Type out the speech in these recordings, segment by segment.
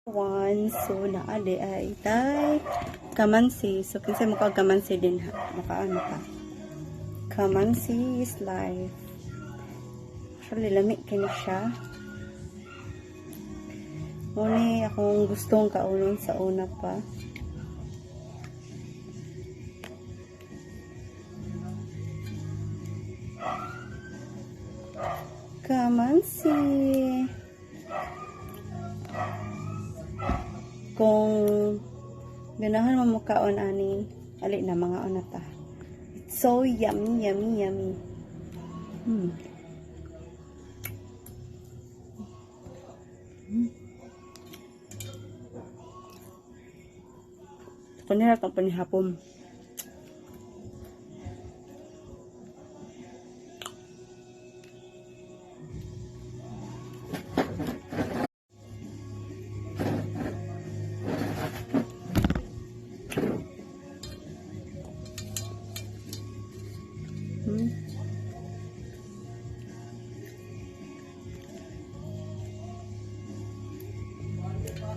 So naali ay tay kamansi. So kinsa mo ka kamansi din ha. Makaano pa. Kamansi is life. Actually lami kini siya. Muni akong gustong kaunon sa una pa. Kamansi. Kung ganahan mo mukaon ani, ali na mga onata. It's so yummy, yummy, yummy. Kanila itong panihapon.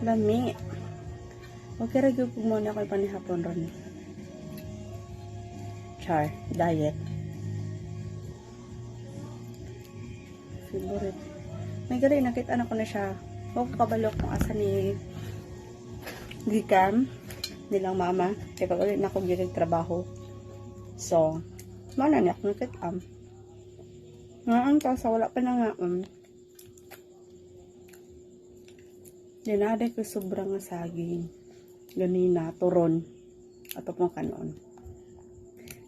Lami. Okay ra gyud mo na ako panihapon ron. Char, diet. Favorite. May gali nakita na ko na siya. Huwag kabalok kung asa ni gikan nilang mama. Kaya pag ulit na ako gilig trabaho. So, mana niya akong nakitam. Ngaan ka sa wala pa na nga. Dinaday ko sobrang saging. Ganina, turon. Ato pong kanon.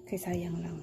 Kaya sayang lang.